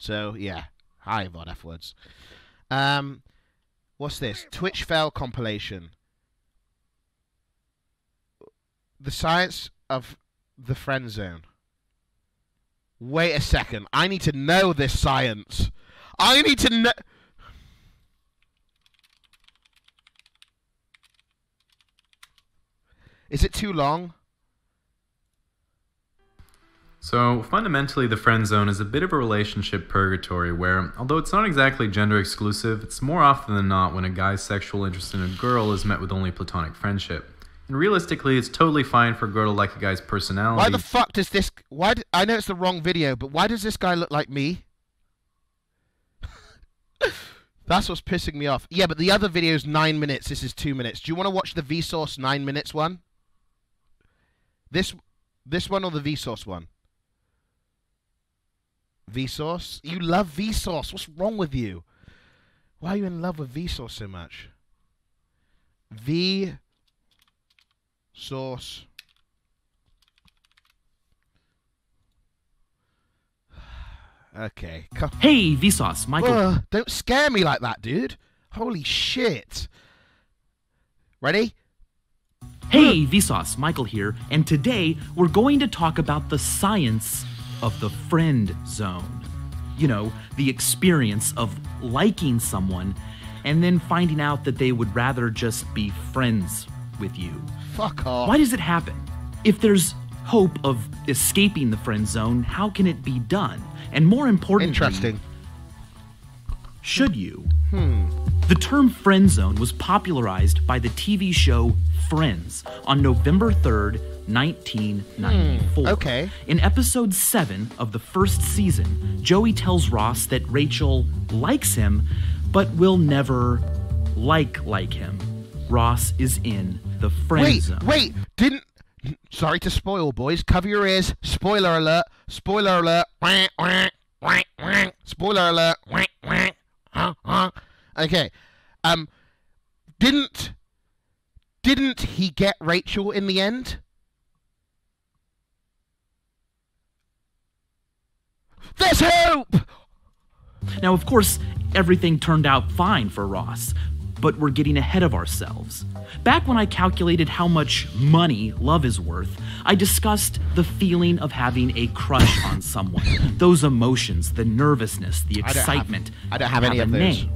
So, yeah. Hi, VOD afterwards. What's this? Twitch fail compilation. The science of the friend zone. Wait a second. I need to know this science. I need to know... Is it too long? So, fundamentally, the friend zone is a bit of a relationship purgatory where, although it's not exactly gender exclusive, it's more often than not when a guy's sexual interest in a girl is met with only platonic friendship. And realistically, it's totally fine for a girl to like a guy's personality. Why the fuck does this... I know it's the wrong video, but why does this guy look like me? That's what's pissing me off. Yeah, but the other video is 9 minutes. This is 2 minutes. Do you want to watch the Vsauce 9 minutes one? This one or the Vsauce one? Vsauce? You love Vsauce. What's wrong with you? Why are you in love with Vsauce so much? Vsauce. Okay. Hey, Vsauce, Michael. Don't scare me like that, dude. Holy shit. Ready? Hey, Vsauce, Michael here, and today we're going to talk about the science of the friend zone. You know, the experience of liking someone and then finding out that they would rather just be friends with you. Fuck off. Why does it happen? If there's hope of escaping the friend zone, how can it be done? And more importantly, interesting. Should you? The term friend zone was popularized by the TV show Friends on November 3rd, 1994. Okay. In episode 7 of the first season, Joey tells Ross that Rachel likes him, but will never like him. Ross is in the friend zone. Wait, didn't... Sorry to spoil, boys. Cover your ears. Spoiler alert. Spoiler alert. Spoiler alert. Okay. Didn't he get Rachel in the end? There's hope! Now, of course, everything turned out fine for Ross, but we're getting ahead of ourselves. Back when I calculated how much money love is worth, I discussed the feeling of having a crush on someone. Those emotions, the nervousness, the excitement. I don't have any of those.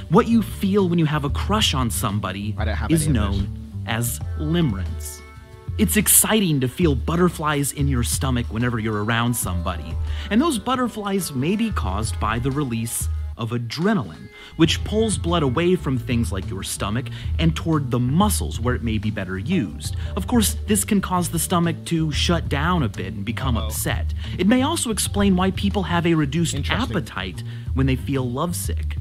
What you feel when you have a crush on somebody is known as limerence. It's exciting to feel butterflies in your stomach whenever you're around somebody. And those butterflies may be caused by the release of adrenaline, which pulls blood away from things like your stomach and toward the muscles where it may be better used. Of course, this can cause the stomach to shut down a bit and become upset. It may also explain why people have a reduced appetite when they feel lovesick.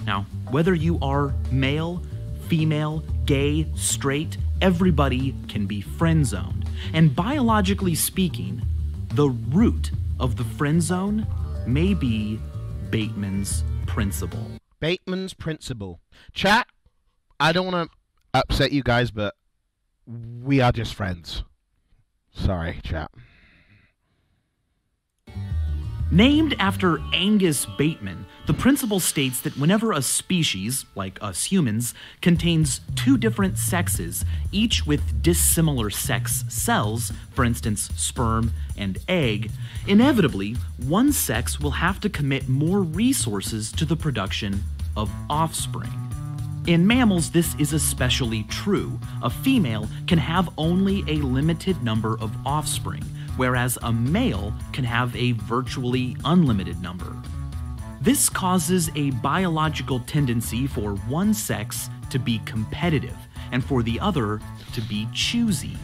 Now, whether you are male, female, gay, straight, everybody can be friend-zoned. And biologically speaking, the root of the friend zone may be Bateman's principle. Bateman's principle. Chat, I don't want to upset you guys, but we are just friends. Sorry, chat. Named after Angus Bateman, the principle states that whenever a species, like us humans, contains two different sexes, each with dissimilar sex cells, for instance, sperm and egg, inevitably, one sex will have to commit more resources to the production of offspring. In mammals, this is especially true. A female can have only a limited number of offspring, whereas a male can have a virtually unlimited number. This causes a biological tendency for one sex to be competitive and for the other to be choosy.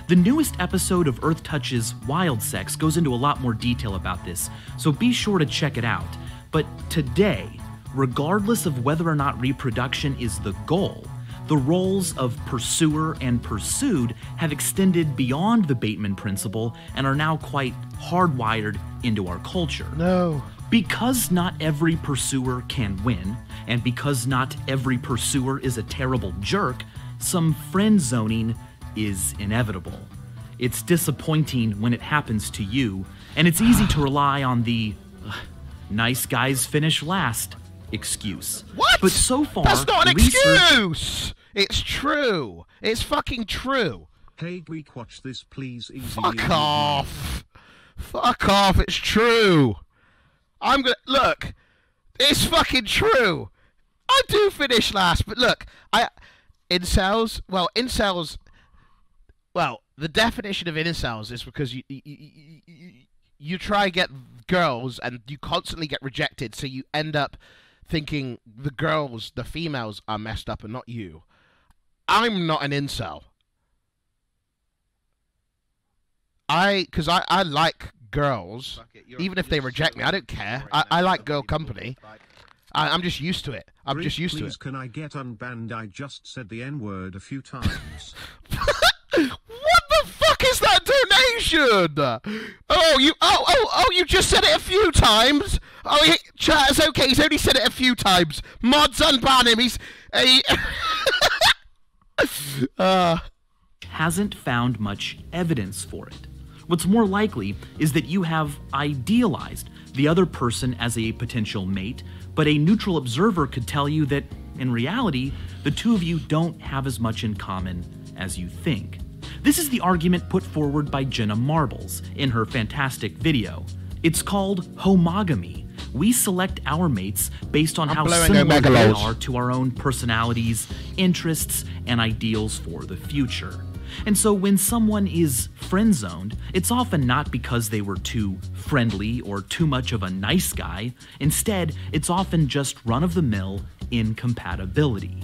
The newest episode of Earth Touch's Wild Sex goes into a lot more detail about this, so be sure to check it out. But today, regardless of whether or not reproduction is the goal, the roles of pursuer and pursued have extended beyond the Bateman principle and are now quite hardwired into our culture. No. Because not every pursuer can win, and because not every pursuer is a terrible jerk, some friend zoning is inevitable. It's disappointing when it happens to you, and it's easy to rely on the nice guys finish last excuse. What? But so far, that's not an research... excuse! It's true. It's fucking true. Hey Greek, watch this please. Easy. Fuck off. Fuck off, it's true. I'm gonna... Look, it's fucking true. I do finish last, but look, incels... Well, the definition of incels is because you try to get girls and you constantly get rejected, so you end up thinking the females are messed up and not you. I'm not an incel. Because I like girls, even if they reject me, I don't care. I like girl company. I'm just used to it. I'm just used to it. Can I get unbanned? I just said the N-word a few times. What the fuck is that donation? You just said it a few times. Oh, chat, it's okay. He's only said it a few times. Mods unban him. Hasn't found much evidence for it. What's more likely is that you have idealized the other person as a potential mate, but a neutral observer could tell you that, in reality, the two of you don't have as much in common as you think. This is the argument put forward by Jenna Marbles in her fantastic video. It's called homogamy. We select our mates based on how similar they are to our own personalities, interests, and ideals for the future. And so when someone is friend-zoned, it's often not because they were too friendly or too much of a nice guy. Instead, it's often just run-of-the-mill incompatibility.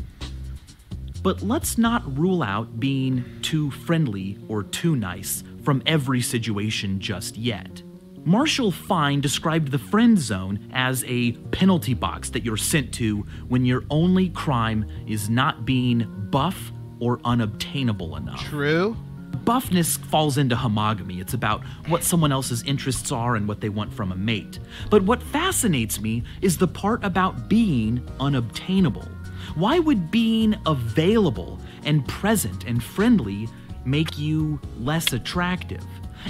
But let's not rule out being too friendly or too nice from every situation just yet. Marshall Fine described the friend zone as a penalty box that you're sent to when your only crime is not being buff or unobtainable enough. True. Buffness falls into homogamy. It's about what someone else's interests are and what they want from a mate. But what fascinates me is the part about being unobtainable. Why would being available and present and friendly make you less attractive?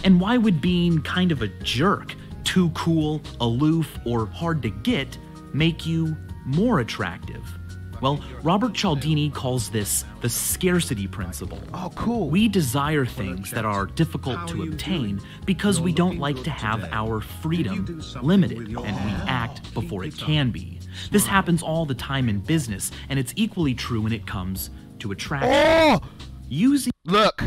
And why would being kind of a jerk, too cool, aloof, or hard to get make you more attractive? Well, Robert Cialdini calls this the scarcity principle. Oh, cool. We desire things that are difficult to obtain because we don't like to have our freedom limited, and we act before it can be. This happens all the time in business, and it's equally true when it comes to attraction. Oh! Look.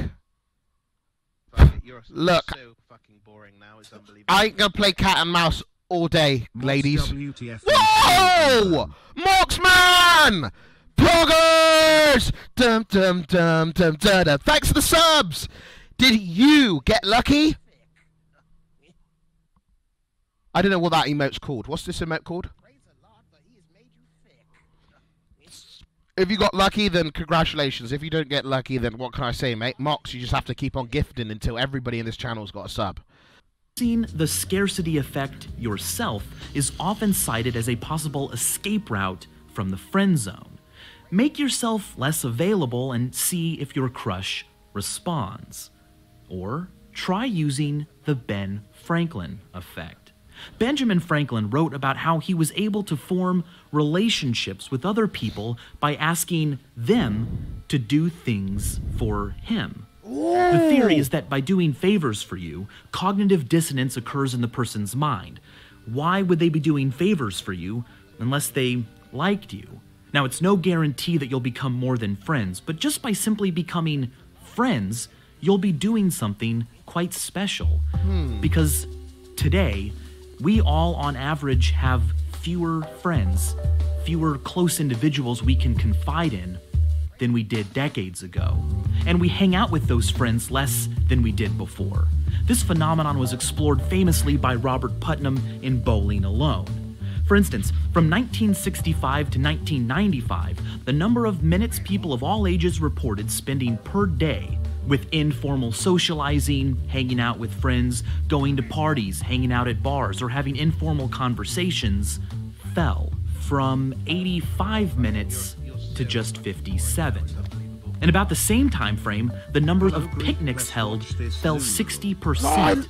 Look. So fucking boring now. It's unbelievable. I ain't gonna play cat and mouse all day, ladies. WTF. Whoa! Marksman! Poggers! Dum dum dum dum dum dum. Thanks for the subs! Did you get lucky? I don't know what that emote's called. What's this emote called? If you got lucky, then congratulations. If you don't get lucky, then what can I say, mate? Mox, you just have to keep on gifting until everybody in this channel's got a sub. Seeing the scarcity effect yourself is often cited as a possible escape route from the friend zone. Make yourself less available and see if your crush responds. Or try using the Ben Franklin effect. Benjamin Franklin wrote about how he was able to form relationships with other people by asking them to do things for him. The theory is that by doing favors for you, cognitive dissonance occurs in the person's mind. Why would they be doing favors for you unless they liked you? Now, it's no guarantee that you'll become more than friends, but just by simply becoming friends, you'll be doing something quite special. Because today, we all on average have fewer friends, fewer close individuals we can confide in than we did decades ago. And we hang out with those friends less than we did before. This phenomenon was explored famously by Robert Putnam in Bowling Alone. For instance, from 1965 to 1995, the number of minutes people of all ages reported spending per day with informal socializing, hanging out with friends, going to parties, hanging out at bars, or having informal conversations fell from 85 minutes to just 57. In about the same time frame, the number of picnics held fell 60%.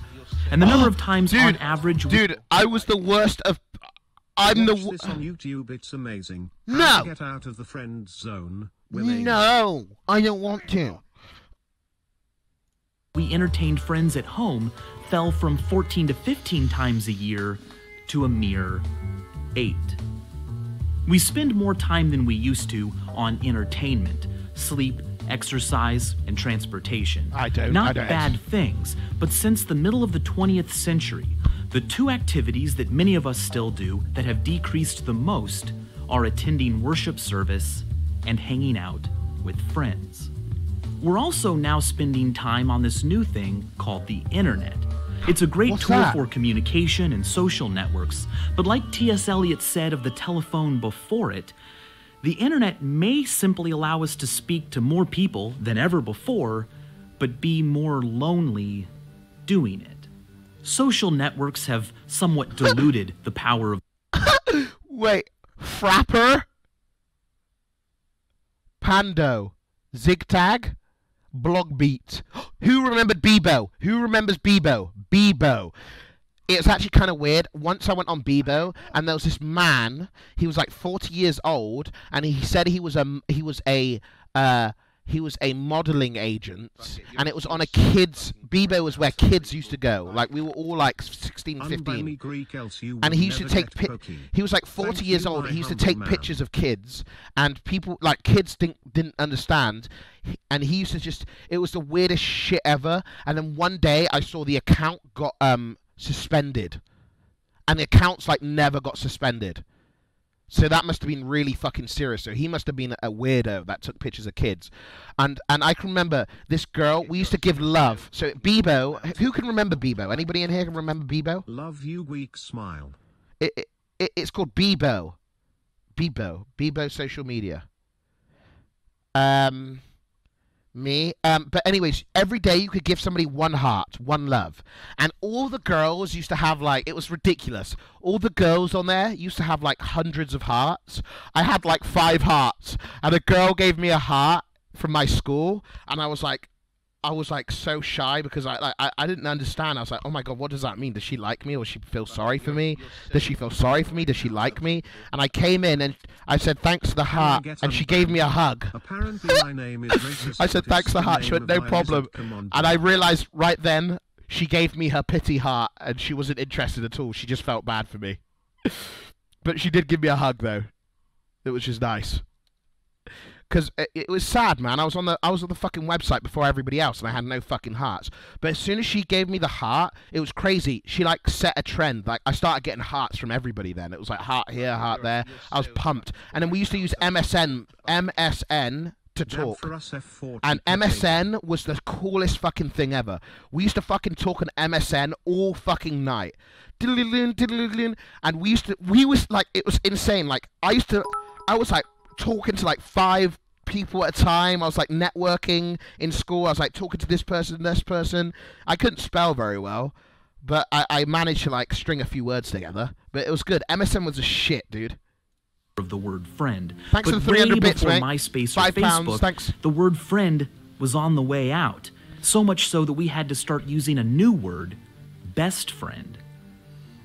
And the number of times on average... Dude, I was the worst of... I'm Watch the this on YouTube. It's amazing. No. How to get out of the friend zone. No, I don't want to. We entertained friends at home fell from 14 to 15 times a year to a mere 8. We spend more time than we used to on entertainment, sleep, exercise, and transportation. Not bad things, but since the middle of the 20th century, the two activities that many of us still do that have decreased the most are attending worship service and hanging out with friends. We're also now spending time on this new thing called the internet. It's a great tool for communication and social networks, but like T.S. Eliot said of the telephone before it, the internet may simply allow us to speak to more people than ever before, but be more lonely doing it. Social networks have somewhat diluted the power of... Wait, Frapper? Pando? Zigtag? Blogbeat? Who remembered Bebo? Who remembers Bebo? Bebo. It's actually kind of weird. Once I went on Bebo, and there was this man. He was like 40 years old, and he said he was a modeling agent, and it was on a kids. Bebo was where kids used to go. Like we were all like 16, 15. And he used to take. He was like 40 years old. He used to take pictures of kids, and people like kids didn't understand. And he used to just. It was the weirdest shit ever. And then one day I saw the account got suspended, and the accounts like never got suspended. So that must have been really fucking serious. So he must have been a weirdo that took pictures of kids. And I can remember this girl, we used to give love. So Bebo, who can remember Bebo? Anybody in here can remember Bebo? Love you, weak smile. It's called Bebo. Bebo social media. But anyways, every day you could give somebody one heart, one love. And all the girls used to have like, it was ridiculous. All the girls on there used to have like hundreds of hearts. I had like 5 hearts. And a girl gave me a heart from my school. And I was like so shy because I didn't understand. I was like, oh my God, what does that mean? Does she like me, or does she feel sorry for me? Does she feel sorry for me? Does she like me? And I came in and I said, thanks for the heart. And she gave me a hug. Apparently my name is racist. I said, thanks for the heart. She went, no problem. And I realized right then she gave me her pity heart, and she wasn't interested at all. She just felt bad for me. But she did give me a hug though. It was just nice. Because it was sad, man. I was on the fucking website before everybody else, and I had no fucking hearts. But as soon as she gave me the heart, it was crazy. She like set a trend. Like I started getting hearts from everybody. Then it was like heart here, heart there. I was pumped. And then we used to use MSN to talk. And MSN was the coolest fucking thing ever. We used to fucking talk on MSN all fucking night. And we was like, it was insane. Like I was like talking to like 5 people at a time. I was like networking in school. I was like talking to this person. I couldn't spell very well, but I managed to like string a few words together. But it was good. MSN was a shit, dude. Of the word friend. Thanks for the 300 bits, before mate. MySpace or £5, Facebook, thanks. The word friend was on the way out. So much so that we had to start using a new word, best friend.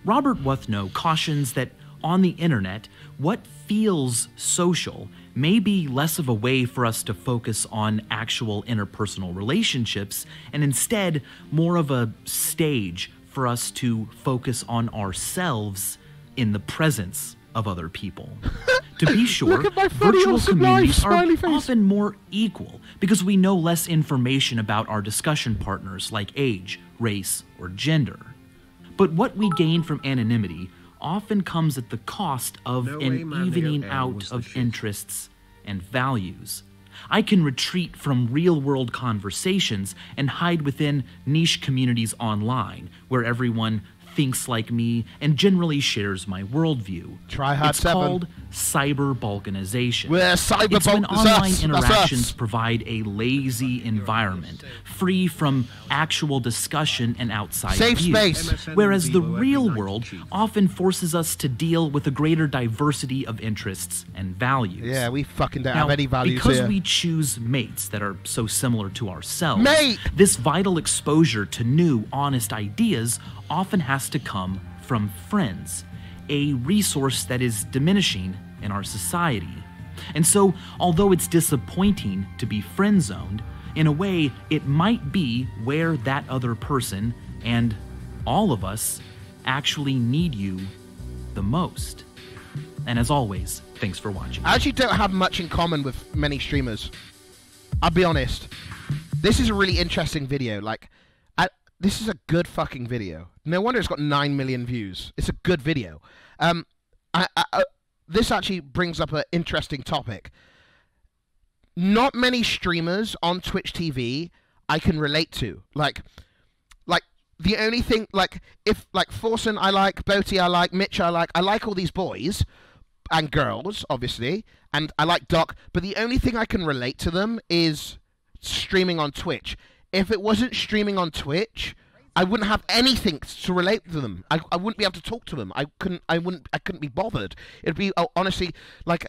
Robert Wuthnow cautions that on the internet, what feels social may be less of a way for us to focus on actual interpersonal relationships, and instead more of a stage for us to focus on ourselves in the presence of other people. To be sure, virtual communities are often more equal because we know less information about our discussion partners like age, race, or gender. But what we gain from anonymity often comes at the cost of an evening out of interests and values. I can retreat from real-world conversations and hide within niche communities online where everyone thinks like me and generally shares my worldview. It's called cyber balkanization. It's when online interactions provide a lazy environment, free from actual discussion and outside views, whereas the real world often forces us to deal with a greater diversity of interests and values. Yeah, we fucking don't have any values because here. we choose mates that are so similar to ourselves, this vital exposure to new, honest ideas often has to come from friends. a resource that is diminishing in our society. And so, although it's disappointing to be friend-zoned, in a way, it might be where that other person, and all of us, actually need you the most. And as always, thanks for watching. I actually don't have much in common with many streamers. I'll be honest. This is a really interesting video. Like, this is a good fucking video. No wonder it's got 9 million views. It's a good video. This actually brings up an interesting topic. Not many streamers on Twitch TV I can relate to. Like the only thing, if Forsen I like, Boaty I like, Mitch I like all these boys and girls, obviously, and I like Doc, but the only thing I can relate to them is streaming on Twitch. If it wasn't streaming on Twitch, I wouldn't have anything to relate to them. I wouldn't be able to talk to them. I couldn't be bothered. It'd be honestly like,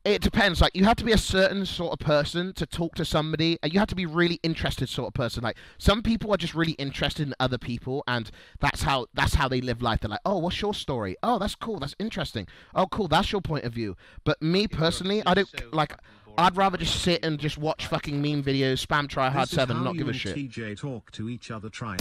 it depends. Like, you have to be a certain sort of person to talk to somebody. You have to be really interested sort of person. Like, some people are just really interested in other people, and that's how they live life. They're like, oh, what's your story? Oh, that's cool. That's interesting. Oh, cool. That's your point of view. But me personally, I don't like. I'd rather just sit and just watch fucking meme videos, spam tryhard7, and not give a shit. TJ talk to each other. Try.